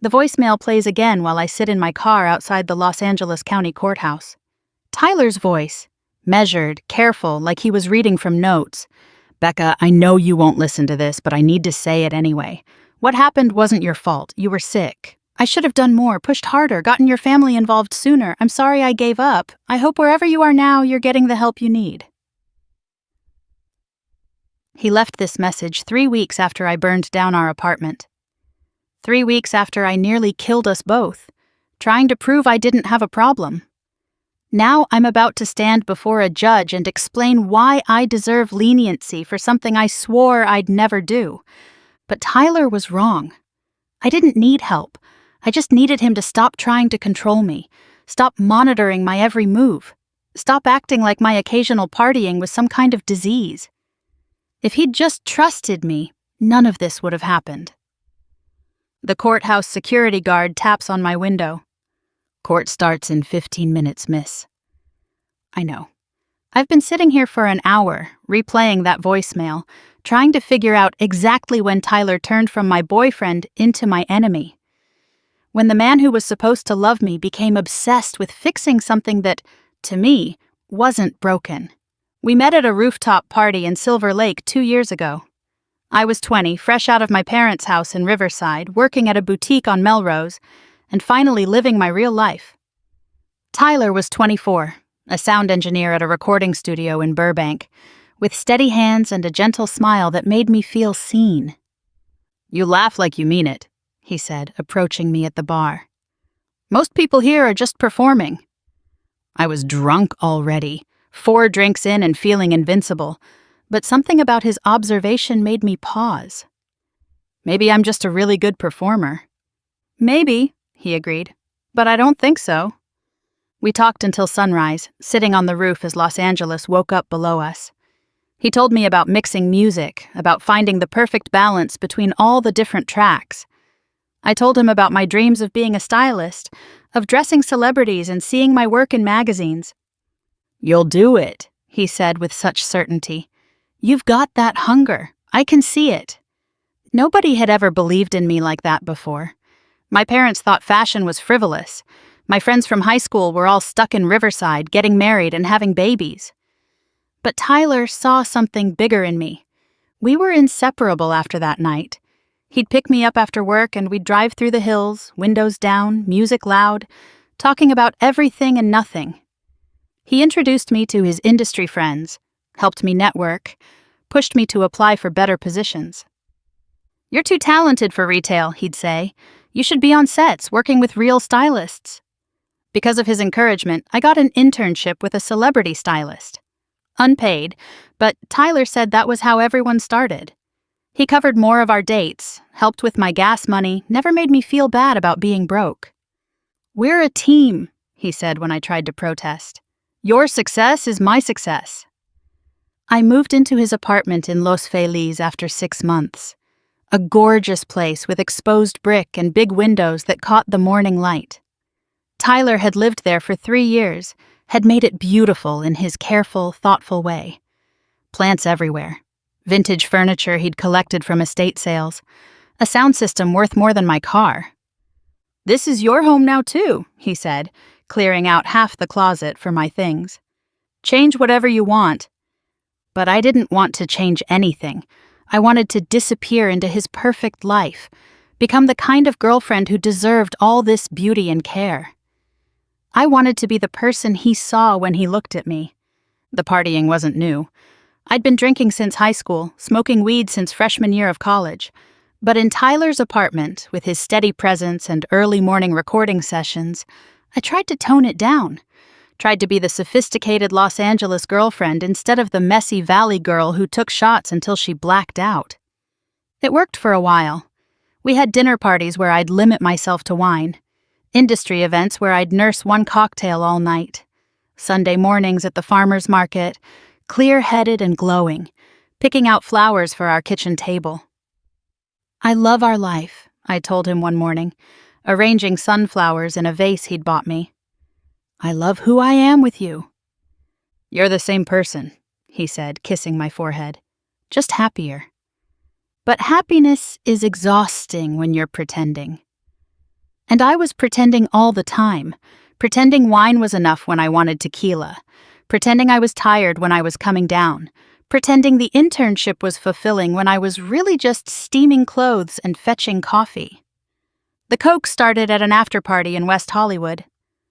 The voicemail plays again while I sit in my car outside the Los Angeles County Courthouse. Tyler's voice, measured, careful, like he was reading from notes. "Becca, I know you won't listen to this, but I need to say it anyway. What happened wasn't your fault. You were sick. I should have done more, pushed harder, gotten your family involved sooner. I'm sorry I gave up. I hope wherever you are now, you're getting the help you need." He left this message 3 weeks after I burned down our apartment. 3 weeks after I nearly killed us both, trying to prove I didn't have a problem. Now I'm about to stand before a judge and explain why I deserve leniency for something I swore I'd never do. But Tyler was wrong. I didn't need help. I just needed him to stop trying to control me, stop monitoring my every move, stop acting like my occasional partying was some kind of disease. If he'd just trusted me, none of this would have happened. The courthouse security guard taps on my window. "Court starts in 15 minutes, miss." I know. I've been sitting here for an hour, replaying that voicemail, trying to figure out exactly when Tyler turned from my boyfriend into my enemy. When the man who was supposed to love me became obsessed with fixing something that, to me, wasn't broken. We met at a rooftop party in Silver Lake 2 years ago. I was 20, fresh out of my parents' house in Riverside, working at a boutique on Melrose, and finally living my real life. Tyler was 24, a sound engineer at a recording studio in Burbank, with steady hands and a gentle smile that made me feel seen. "You laugh like you mean it," he said, approaching me at the bar. "Most people here are just performing." I was drunk already, 4 drinks in and feeling invincible, but something about his observation made me pause. "Maybe I'm just a really good performer." "Maybe," he agreed, "but I don't think so." We talked until sunrise, sitting on the roof as Los Angeles woke up below us. He told me about mixing music, about finding the perfect balance between all the different tracks. I told him about my dreams of being a stylist, of dressing celebrities and seeing my work in magazines. "You'll do it," he said with such certainty. "You've got that hunger. I can see it." Nobody had ever believed in me like that before. My parents thought fashion was frivolous. My friends from high school were all stuck in Riverside, getting married and having babies. But Tyler saw something bigger in me. We were inseparable after that night. He'd pick me up after work and we'd drive through the hills, windows down, music loud, talking about everything and nothing. He introduced me to his industry friends, helped me network, pushed me to apply for better positions. "You're too talented for retail," he'd say. "You should be on sets, working with real stylists." Because of his encouragement, I got an internship with a celebrity stylist. Unpaid, but Tyler said that was how everyone started. He covered more of our dates, helped with my gas money, never made me feel bad about being broke. "We're a team," he said when I tried to protest. "Your success is my success." I moved into his apartment in Los Feliz after 6 months. A gorgeous place with exposed brick and big windows that caught the morning light. Tyler had lived there for 3 years, had made it beautiful in his careful, thoughtful way. Plants everywhere. Vintage furniture he'd collected from estate sales. A sound system worth more than my car. "This is your home now too," he said, clearing out half the closet for my things. "Change whatever you want." But I didn't want to change anything. I wanted to disappear into his perfect life, become the kind of girlfriend who deserved all this beauty and care. I wanted to be the person he saw when he looked at me. The partying wasn't new. I'd been drinking since high school, smoking weed since freshman year of college. But in Tyler's apartment, with his steady presence and early morning recording sessions, I tried to tone it down. Tried to be the sophisticated Los Angeles girlfriend instead of the messy valley girl who took shots until she blacked out. It worked for a while. We had dinner parties where I'd limit myself to wine. Industry events where I'd nurse one cocktail all night. Sunday mornings at the farmer's market, clear-headed and glowing, picking out flowers for our kitchen table. "I love our life," I told him one morning, arranging sunflowers in a vase he'd bought me. "I love who I am with you." "You're the same person," he said, kissing my forehead. "Just happier." But happiness is exhausting when you're pretending. And I was pretending all the time, pretending wine was enough when I wanted tequila, pretending I was tired when I was coming down, pretending the internship was fulfilling when I was really just steaming clothes and fetching coffee. The coke started at an after-party in West Hollywood,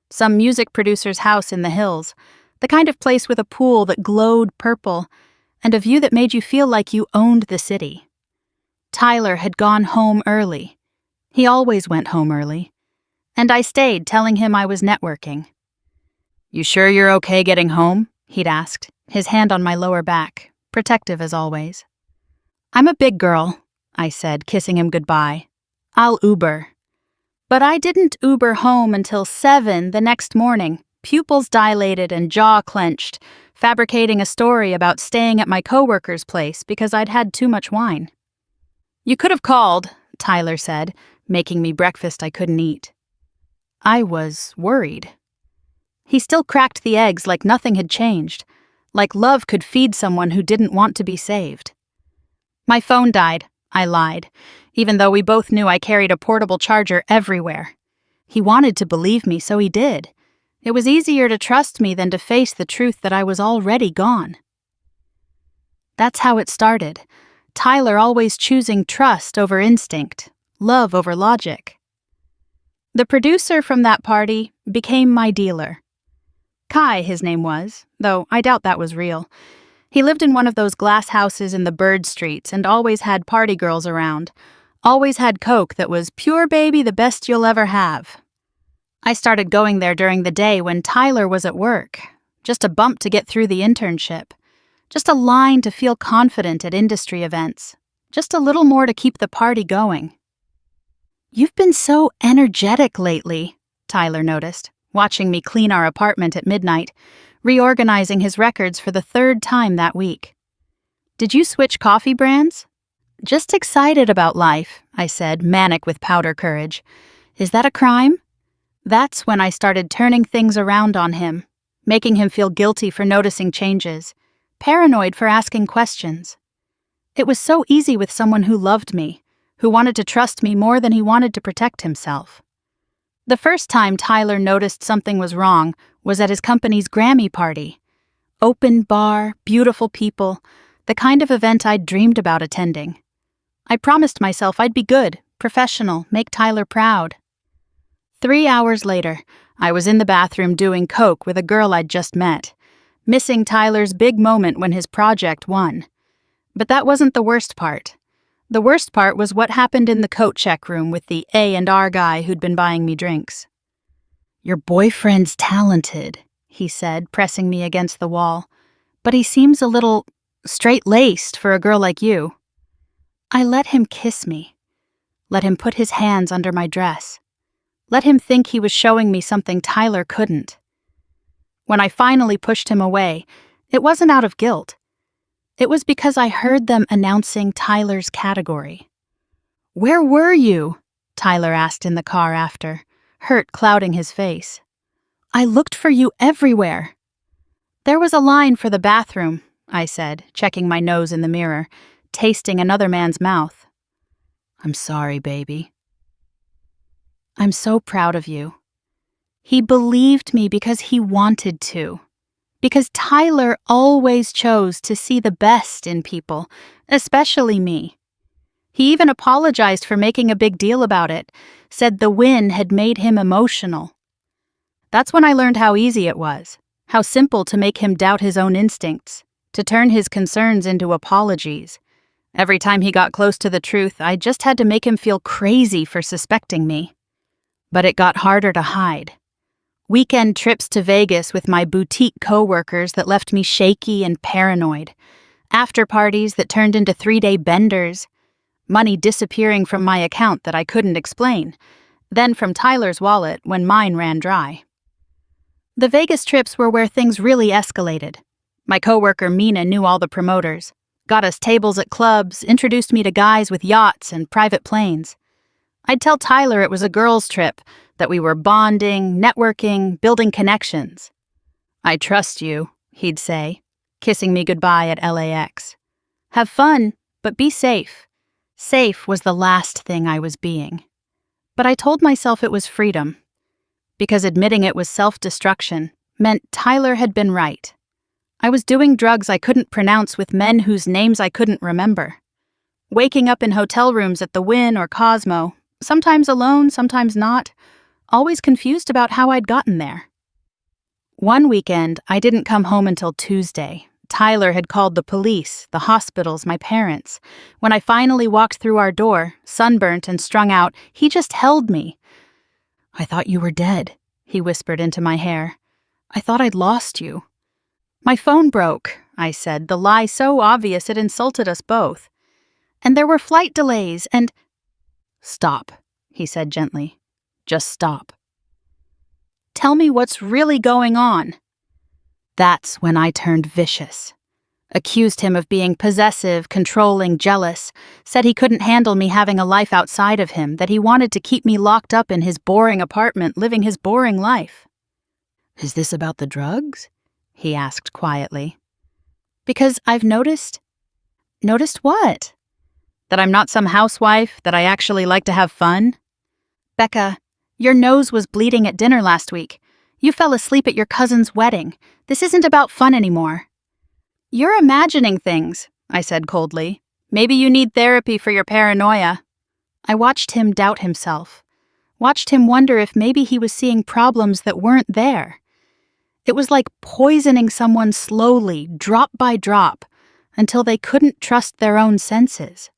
some music producer's house in the hills, the kind of place with a pool that glowed purple and a view that made you feel like you owned the city. Tyler had gone home early. He always went home early. And I stayed, telling him I was networking. "You sure you're okay getting home?" he'd asked, his hand on my lower back, protective as always. "I'm a big girl," I said, kissing him goodbye. "I'll Uber." But I didn't Uber home until 7 the next morning, pupils dilated and jaw clenched, fabricating a story about staying at my coworker's place because I'd had too much wine. "You could have called," Tyler said, making me breakfast I couldn't eat. I was worried. He still cracked the eggs like nothing had changed, like love could feed someone who didn't want to be saved. "My phone died," I lied, even though we both knew I carried a portable charger everywhere. He wanted to believe me, so he did. It was easier to trust me than to face the truth that I was already gone. That's how it started. Tyler always choosing trust over instinct, love over logic. The producer from that party became my dealer. Kai, his name was, though I doubt that was real. He lived in one of those glass houses in the bird streets and always had party girls around. Always had coke that was pure baby, the best you'll ever have. I started going there during the day when Tyler was at work. Just a bump to get through the internship. Just a line to feel confident at industry events. Just a little more to keep the party going. "You've been so energetic lately," Tyler noticed, watching me clean our apartment at midnight, reorganizing his records for the 3rd time that week. "Did you switch coffee brands?" "Just excited about life," I said, manic with powder courage. "Is that a crime?" That's when I started turning things around on him, making him feel guilty for noticing changes, paranoid for asking questions. It was so easy with someone who loved me, who wanted to trust me more than he wanted to protect himself. The first time Tyler noticed something was wrong was at his company's Grammy party. Open bar, beautiful people, the kind of event I'd dreamed about attending. I promised myself I'd be good, professional, make Tyler proud. 3 hours later, I was in the bathroom doing coke with a girl I'd just met, missing Tyler's big moment when his project won. But that wasn't the worst part. The worst part was what happened in the coat check room with the A&R guy who'd been buying me drinks. "Your boyfriend's talented," he said, pressing me against the wall. "But he seems a little straight-laced for a girl like you." I let him kiss me. Let him put his hands under my dress. Let him think he was showing me something Tyler couldn't. When I finally pushed him away, it wasn't out of guilt. It was because I heard them announcing Tyler's category. "Where were you?" Tyler asked in the car after, hurt clouding his face. "I looked for you everywhere." "There was a line for the bathroom," I said, checking my nose in the mirror, tasting another man's mouth. "I'm sorry, baby." "I'm so proud of you." He believed me because he wanted to. Because Tyler always chose to see the best in people, especially me. He even apologized for making a big deal about it, said the win had made him emotional. That's when I learned how easy it was, how simple to make him doubt his own instincts, to turn his concerns into apologies. Every time he got close to the truth, I just had to make him feel crazy for suspecting me. But it got harder to hide. Weekend trips to Vegas with my boutique coworkers that left me shaky and paranoid. After parties that turned into 3-day benders. Money disappearing from my account that I couldn't explain. Then from Tyler's wallet when mine ran dry. The Vegas trips were where things really escalated. My coworker Mina knew all the promoters, got us tables at clubs, introduced me to guys with yachts and private planes. I'd tell Tyler it was a girls' trip, that we were bonding, networking, building connections. "I trust you," he'd say, kissing me goodbye at LAX. "Have fun, but be safe." Safe was the last thing I was being. But I told myself it was freedom, because admitting it was self-destruction meant Tyler had been right. I was doing drugs I couldn't pronounce with men whose names I couldn't remember. Waking up in hotel rooms at the Wynn or Cosmo, sometimes alone, sometimes not, always confused about how I'd gotten there. One weekend, I didn't come home until Tuesday. Tyler had called the police, the hospitals, my parents. When I finally walked through our door, sunburnt and strung out, he just held me. "I thought you were dead," he whispered into my hair. "I thought I'd lost you." "My phone broke," I said, the lie so obvious it insulted us both. "And there were flight delays, and—" "Stop," he said gently. "Just stop. Tell me what's really going on." That's when I turned vicious. Accused him of being possessive, controlling, jealous, said he couldn't handle me having a life outside of him, that he wanted to keep me locked up in his boring apartment, living his boring life. "Is this about the drugs?" he asked quietly. "Because I've noticed..." "Noticed what?" "That I'm not some housewife, that I actually like to have fun." "Becca, your nose was bleeding at dinner last week. You fell asleep at your cousin's wedding. This isn't about fun anymore." "You're imagining things," I said coldly. "Maybe you need therapy for your paranoia." I watched him doubt himself. Watched him wonder if maybe he was seeing problems that weren't there. It was like poisoning someone slowly, drop by drop, until they couldn't trust their own senses.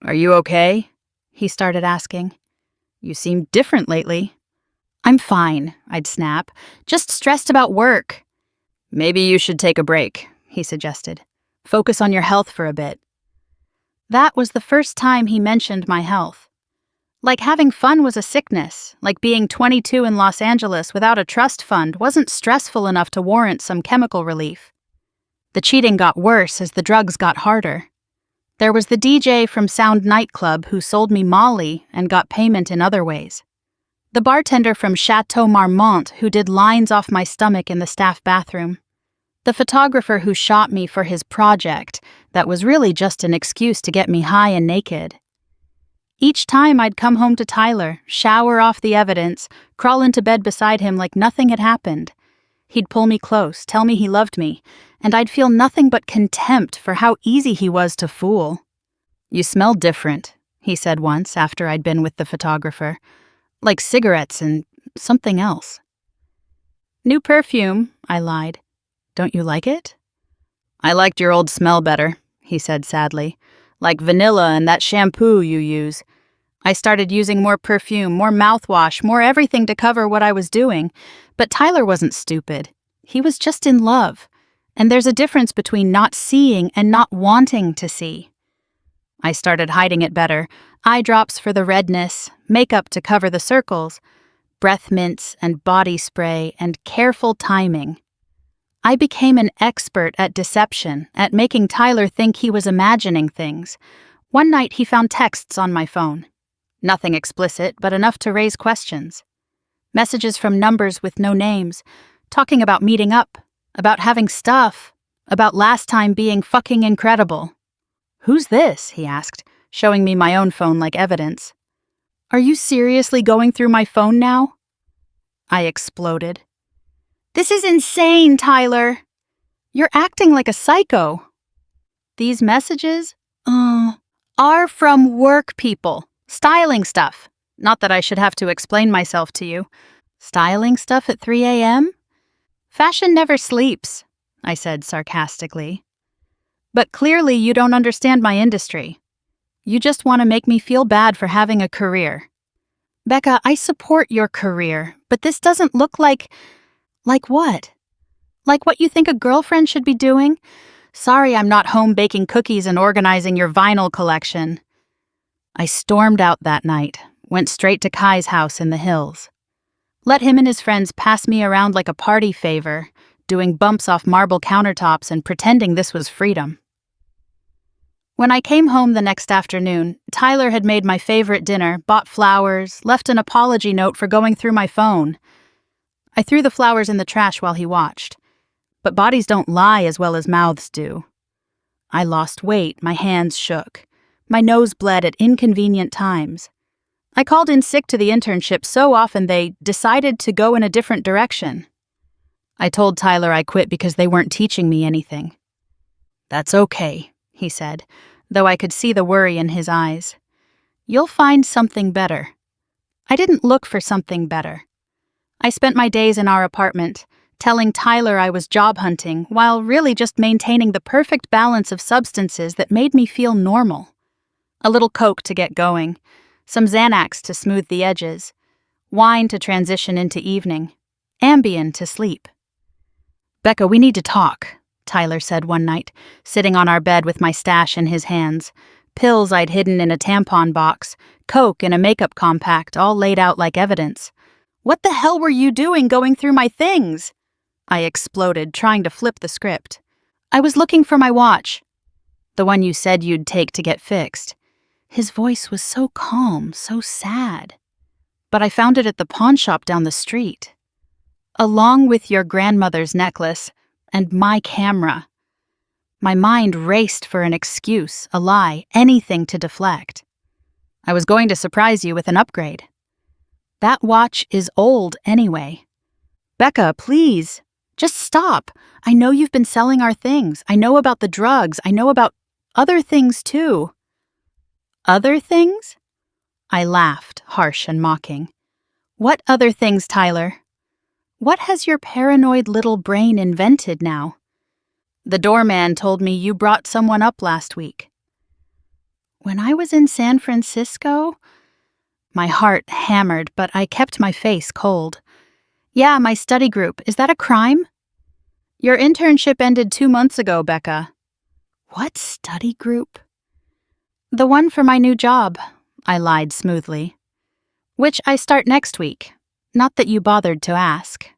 "Are you okay?" he started asking. "You seem different lately." "I'm fine," I'd snap. "Just stressed about work." "Maybe you should take a break," he suggested. "Focus on your health for a bit." That was the first time he mentioned my health. Like having fun was a sickness, like being 22 in Los Angeles without a trust fund wasn't stressful enough to warrant some chemical relief. The cheating got worse as the drugs got harder. There was the DJ from Sound nightclub who sold me Molly and got payment in other ways. The bartender from Chateau Marmont who did lines off my stomach in the staff bathroom. The photographer who shot me for his project that was really just an excuse to get me high and naked. Each time I'd come home to Tyler, shower off the evidence, crawl into bed beside him like nothing had happened. He'd pull me close, tell me he loved me, and I'd feel nothing but contempt for how easy he was to fool. "You smell different," he said once after I'd been with the photographer. "Like cigarettes and something else." "New perfume," I lied. "Don't you like it?" "I liked your old smell better," he said sadly. "Like vanilla and that shampoo you use. I started using more perfume, more mouthwash, more everything to cover what I was doing. But Tyler wasn't stupid. He was just in love. And there's a difference between not seeing and not wanting to see. I started hiding it better. Eye drops for the redness, makeup to cover the circles, breath mints and body spray and careful timing. I became an expert at deception, at making Tyler think he was imagining things. One night he found texts on my phone. Nothing explicit, but enough to raise questions. Messages from numbers with no names, talking about meeting up, about having stuff, about last time being fucking incredible. "Who's this?" he asked, showing me my own phone like evidence. "Are you seriously going through my phone now?" I exploded. "This is insane, Tyler! You're acting like a psycho." "These messages, are from work people. Styling stuff. Not that I should have to explain myself to you. Styling stuff at 3 a.m.? Fashion never sleeps," I said sarcastically. "But clearly you don't understand my industry. You just want to make me feel bad for having a career." "Becca, I support your career, but this doesn't look like..." "Like what? Like what you think a girlfriend should be doing? Sorry I'm not home baking cookies and organizing your vinyl collection." I stormed out that night, went straight to Kai's house in the hills. Let him and his friends pass me around like a party favor, doing bumps off marble countertops and pretending this was freedom. When I came home the next afternoon, Tyler had made my favorite dinner, bought flowers, left an apology note for going through my phone. I threw the flowers in the trash while he watched. But bodies don't lie as well as mouths do. I lost weight, my hands shook. My nose bled at inconvenient times. I called in sick to the internship so often they decided to go in a different direction. I told Tyler I quit because they weren't teaching me anything. That's okay, he said, though I could see the worry in his eyes. You'll find something better. I didn't look for something better. I spent my days in our apartment, telling Tyler I was job hunting while really just maintaining the perfect balance of substances that made me feel normal. A little Coke to get going, some Xanax to smooth the edges, wine to transition into evening, Ambien to sleep. Becca, we need to talk, Tyler said one night, sitting on our bed with my stash in his hands, pills I'd hidden in a tampon box, Coke in a makeup compact, all laid out like evidence. What the hell were you doing going through my things? I exploded, trying to flip the script. I was looking for my watch. The one you said you'd take to get fixed. His voice was so calm, so sad. But I found it at the pawn shop down the street. Along with your grandmother's necklace and my camera. My mind raced for an excuse, a lie, anything to deflect. I was going to surprise you with an upgrade. That watch is old anyway. Becca, please, just stop. I know you've been selling our things. I know about the drugs. I know about other things too. Other things? I laughed, harsh and mocking. What other things, Tyler? What has your paranoid little brain invented now? The doorman told me you brought someone up last week. When I was in San Francisco? My heart hammered, but I kept my face cold. Yeah, my study group. Is that a crime? Your internship ended 2 months ago, Becca. What study group? The one for my new job, I lied smoothly. Which I start next week. Not that you bothered to ask.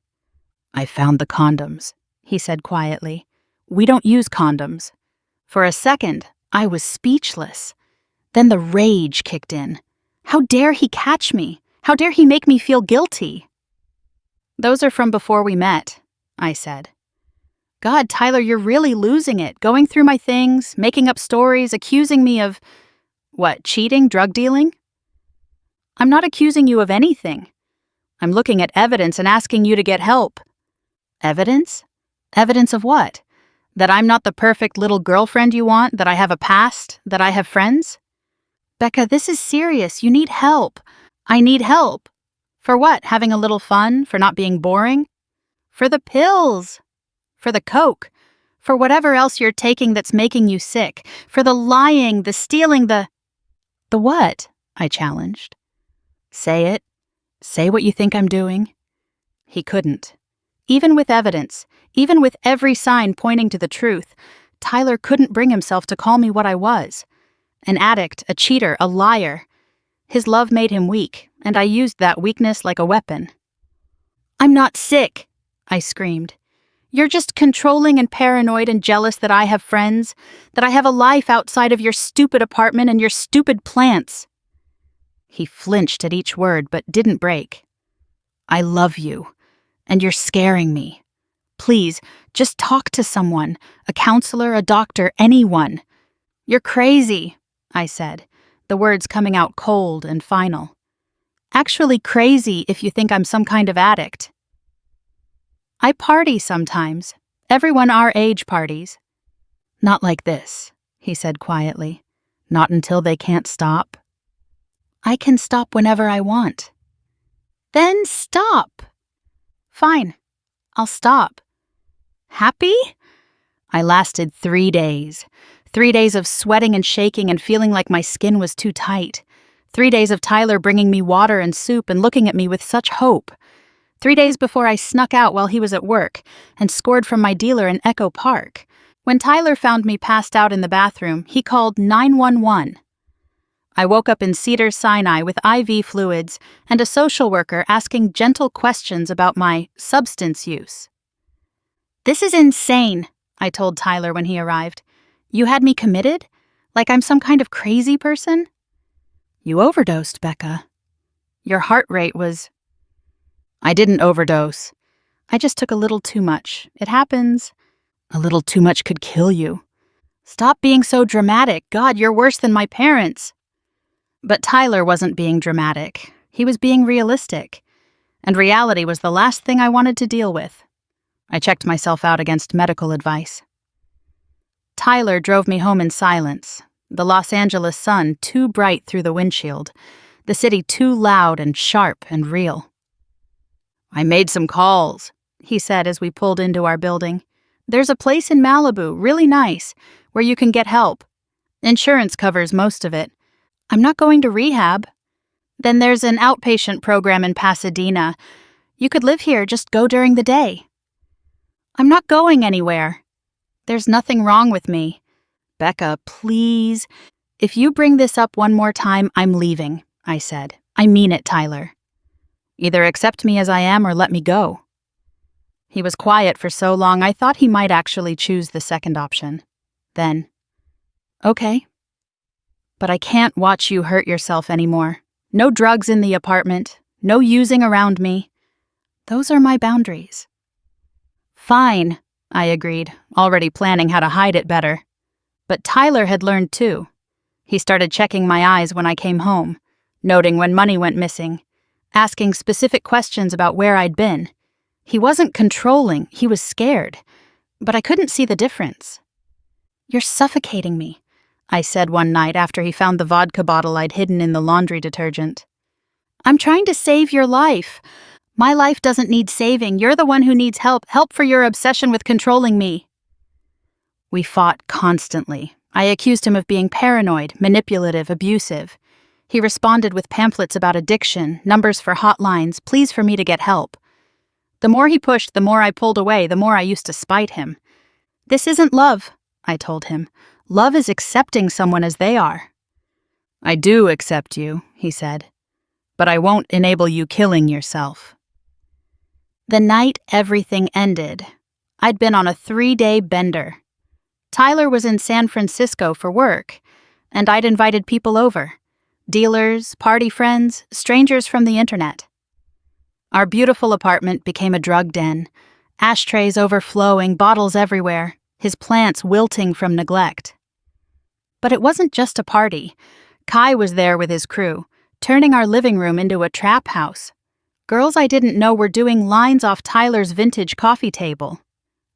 I found the condoms, he said quietly. We don't use condoms. For a second, I was speechless. Then the rage kicked in. How dare he catch me? How dare he make me feel guilty? Those are from before we met, I said. God, Tyler, you're really losing it, going through my things, making up stories, accusing me of, what, cheating, drug dealing? I'm not accusing you of anything. I'm looking at evidence and asking you to get help. Evidence? Evidence of what? That I'm not the perfect little girlfriend you want, that I have a past, that I have friends? Becca, this is serious. You need help. I need help. For what? Having a little fun? For not being boring? For the pills. For the Coke. For whatever else you're taking that's making you sick. For the lying, the stealing, the what? I challenged. Say it. Say what you think I'm doing. He couldn't. Even with evidence, even with every sign pointing to the truth, Tyler couldn't bring himself to call me what I was. An addict, a cheater, a liar. His love made him weak, and I used that weakness like a weapon. I'm not sick, I screamed. You're just controlling and paranoid and jealous that I have friends, that I have a life outside of your stupid apartment and your stupid plants. He flinched at each word, but didn't break. I love you, and you're scaring me. Please, just talk to someone, a counselor, a doctor, anyone. You're crazy, I said, the words coming out cold and final. Actually crazy if you think I'm some kind of addict. I party sometimes. Everyone our age parties. Not like this, he said quietly. Not until they can't stop. I can stop whenever I want. Then stop. Fine, I'll stop. Happy? I lasted 3 days. 3 days of sweating and shaking and feeling like my skin was too tight. 3 days of Tyler bringing me water and soup and looking at me with such hope. 3 days before I snuck out while he was at work and scored from my dealer in Echo Park. When Tyler found me passed out in the bathroom, he called 911. I woke up in Cedars-Sinai with IV fluids and a social worker asking gentle questions about my substance use. This is insane, I told Tyler when he arrived. You had me committed? Like I'm some kind of crazy person? You overdosed, Becca. Your heart rate was... I didn't overdose. I just took a little too much. It happens. A little too much could kill you. Stop being so dramatic. God, you're worse than my parents. But Tyler wasn't being dramatic. He was being realistic. And reality was the last thing I wanted to deal with. I checked myself out against medical advice. Tyler drove me home in silence, the Los Angeles sun too bright through the windshield, the city too loud and sharp and real. "I made some calls," he said as we pulled into our building. "There's a place in Malibu, really nice, where you can get help. Insurance covers most of it. I'm not going to rehab. Then there's an outpatient program in Pasadena. You could live here, just go during the day." "I'm not going anywhere. There's nothing wrong with me." "Becca, please. If you bring this up one more time, I'm leaving," I said. "I mean it, Tyler. Either accept me as I am or let me go." He was quiet for so long I thought he might actually choose the second option. Then, "Okay. But I can't watch you hurt yourself anymore. No drugs in the apartment. No using around me. Those are my boundaries." "Fine," I agreed, already planning how to hide it better. But Tyler had learned too. He started checking my eyes when I came home, noting when money went missing, asking specific questions about where I'd been. He wasn't controlling, he was scared. But I couldn't see the difference. "You're suffocating me," I said one night after he found the vodka bottle I'd hidden in the laundry detergent. "I'm trying to save your life. My life doesn't need saving. You're the one who needs help for your obsession with controlling me." We fought constantly. I accused him of being paranoid, manipulative, abusive. He responded with pamphlets about addiction, numbers for hotlines, pleas for me to get help. The more he pushed, the more I pulled away, the more I used to spite him. "This isn't love," I told him. "Love is accepting someone as they are." "I do accept you," he said, "but I won't enable you killing yourself." The night everything ended, I'd been on a 3-day bender. Tyler was in San Francisco for work, and I'd invited people over. Dealers, party friends, strangers from the internet. Our beautiful apartment became a drug den, ashtrays overflowing, bottles everywhere, his plants wilting from neglect. But it wasn't just a party. Kai was there with his crew, turning our living room into a trap house. Girls I didn't know were doing lines off Tyler's vintage coffee table.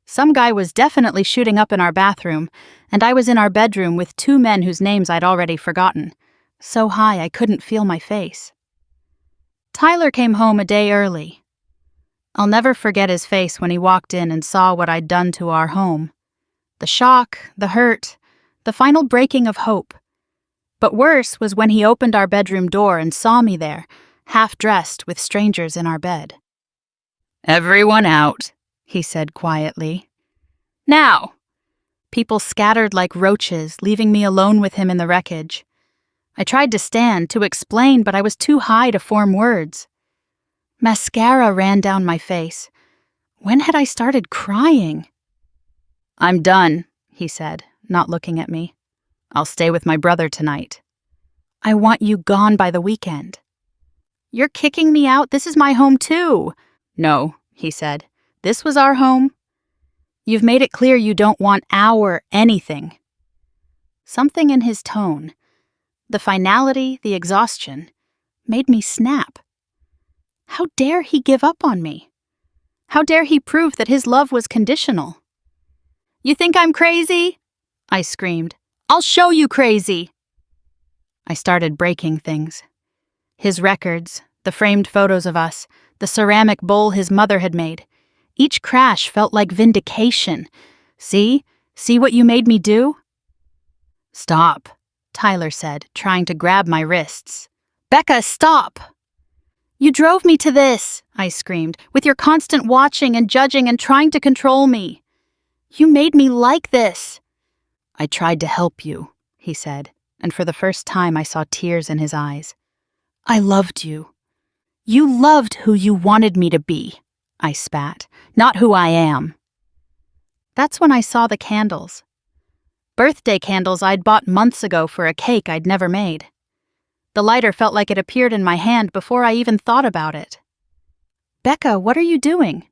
Some guy was definitely shooting up in our bathroom, and I was in our bedroom with 2 men whose names I'd already forgotten, so high I couldn't feel my face. Tyler came home a day early. I'll never forget his face when he walked in and saw what I'd done to our home. The shock, the hurt, the final breaking of hope. But worse was when he opened our bedroom door and saw me there, half-dressed with strangers in our bed. "Everyone out," he said quietly. "Now!" People scattered like roaches, leaving me alone with him in the wreckage. I tried to stand, to explain, but I was too high to form words. Mascara ran down my face. When had I started crying? "I'm done," he said, not looking at me. "I'll stay with my brother tonight." "I want you gone by the weekend." "You're kicking me out? This is my home too." "No," he said. "This was our home. You've made it clear you don't want our anything." Something in his tone, the finality, the exhaustion, made me snap. How dare he give up on me? How dare he prove that his love was conditional? "You think I'm crazy?" I screamed. "I'll show you crazy." I started breaking things. His records, the framed photos of us, the ceramic bowl his mother had made. Each crash felt like vindication. See what you made me do?" "Stop," Tyler said, trying to grab my wrists. "Becca, stop!" "You drove me to this," I screamed, "with your constant watching and judging and trying to control me. You made me like this." "I tried to help you," he said, and for the first time I saw tears in his eyes. "I loved you." "You loved who you wanted me to be," I spat, "not who I am." That's when I saw the candles. Birthday candles I'd bought months ago for a cake I'd never made. The lighter felt like it appeared in my hand before I even thought about it. "Becca, what are you doing?"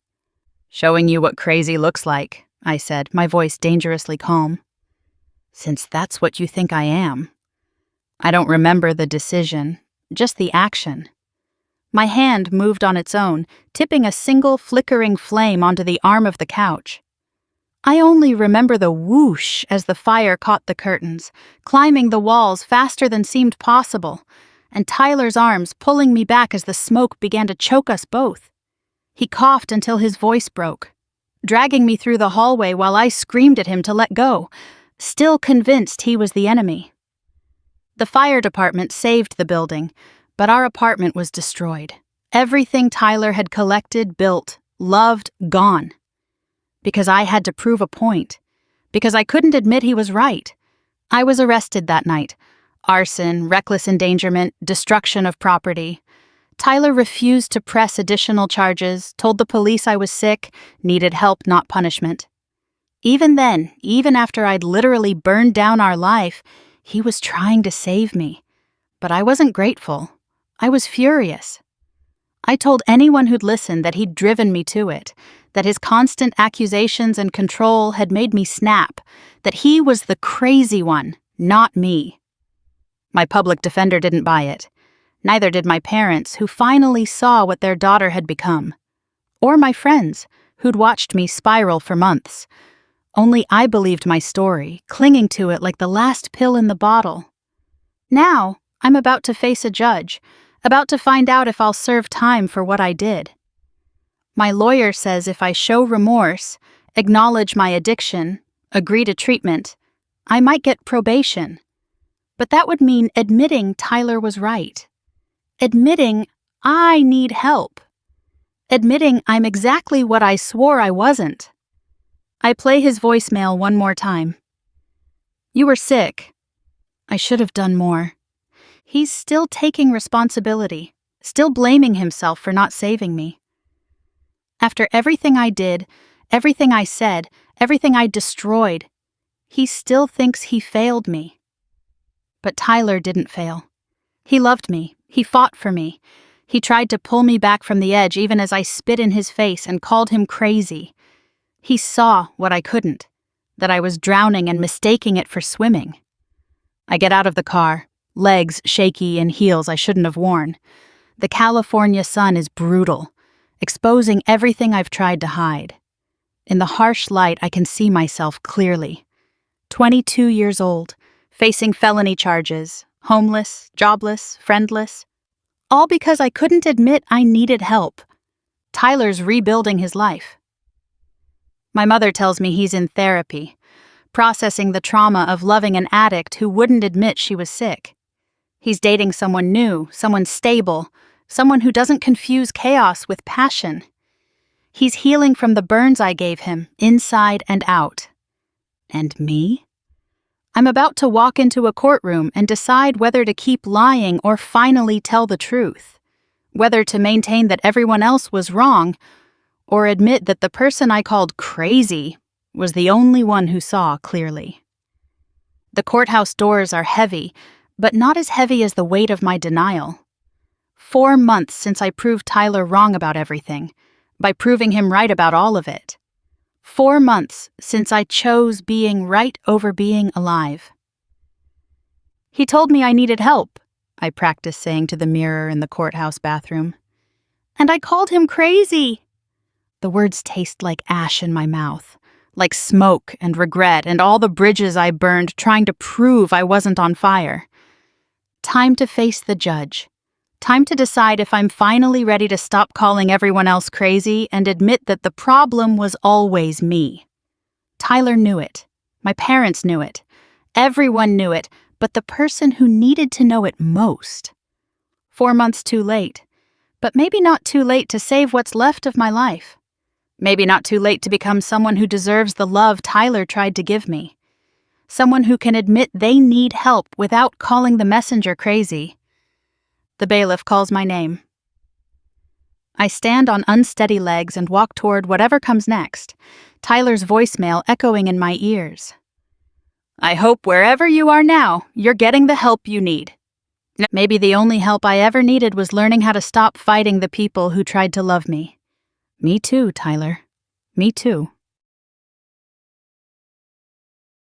"Showing you what crazy looks like," I said, my voice dangerously calm. "Since that's what you think I am." I don't remember the decision, just the action. My hand moved on its own, tipping a single flickering flame onto the arm of the couch. I only remember the whoosh as the fire caught the curtains, climbing the walls faster than seemed possible, and Tyler's arms pulling me back as the smoke began to choke us both. He coughed until his voice broke, dragging me through the hallway while I screamed at him to let go, still convinced he was the enemy. The fire department saved the building, but our apartment was destroyed. Everything Tyler had collected, built, loved, gone. Because I had to prove a point. Because I couldn't admit he was right. I was arrested that night. Arson, reckless endangerment, destruction of property. Tyler refused to press additional charges, told the police I was sick, needed help, not punishment. Even then, even after I'd literally burned down our life, he was trying to save me. But I wasn't grateful. I was furious. I told anyone who'd listen that he'd driven me to it, that his constant accusations and control had made me snap, that he was the crazy one, not me. My public defender didn't buy it. Neither did my parents, who finally saw what their daughter had become. Or my friends, who'd watched me spiral for months. Only I believed my story, clinging to it like the last pill in the bottle. Now, I'm about to face a judge, about to find out if I'll serve time for what I did. My lawyer says if I show remorse, acknowledge my addiction, agree to treatment, I might get probation. But that would mean admitting Tyler was right. Admitting I need help. Admitting I'm exactly what I swore I wasn't. I play his voicemail one more time. You were sick. I should have done more. He's still taking responsibility, still blaming himself for not saving me. After everything I did, everything I said, everything I destroyed, he still thinks he failed me. But Tyler didn't fail. He loved me. He fought for me. He tried to pull me back from the edge even as I spit in his face and called him crazy. He saw what I couldn't, that I was drowning and mistaking it for swimming. I get out of the car, legs shaky in heels I shouldn't have worn. The California sun is brutal, exposing everything I've tried to hide. In the harsh light, I can see myself clearly. 22 years old, facing felony charges, homeless, jobless, friendless. All because I couldn't admit I needed help. Tyler's rebuilding his life. My mother tells me he's in therapy, processing the trauma of loving an addict who wouldn't admit she was sick. He's dating someone new, someone stable, someone who doesn't confuse chaos with passion. He's healing from the burns I gave him, inside and out. And me? I'm about to walk into a courtroom and decide whether to keep lying or finally tell the truth, whether to maintain that everyone else was wrong or admit that the person I called crazy was the only one who saw clearly. The courthouse doors are heavy, but not as heavy as the weight of my denial. 4 months since I proved Tyler wrong about everything, by proving him right about all of it. 4 months since I chose being right over being alive. He told me I needed help, I practiced saying to the mirror in the courthouse bathroom. And I called him crazy. The words taste like ash in my mouth, like smoke and regret and all the bridges I burned trying to prove I wasn't on fire. Time to face the judge. Time to decide if I'm finally ready to stop calling everyone else crazy and admit that the problem was always me. Tyler knew it. My parents knew it. Everyone knew it, but the person who needed to know it most. 4 months too late, but maybe not too late to save what's left of my life. Maybe not too late to become someone who deserves the love Tyler tried to give me. Someone who can admit they need help without calling the messenger crazy. The bailiff calls my name. I stand on unsteady legs and walk toward whatever comes next, Tyler's voicemail echoing in my ears. I hope wherever you are now, you're getting the help you need. Maybe the only help I ever needed was learning how to stop fighting the people who tried to love me. Me too, Tyler. Me too.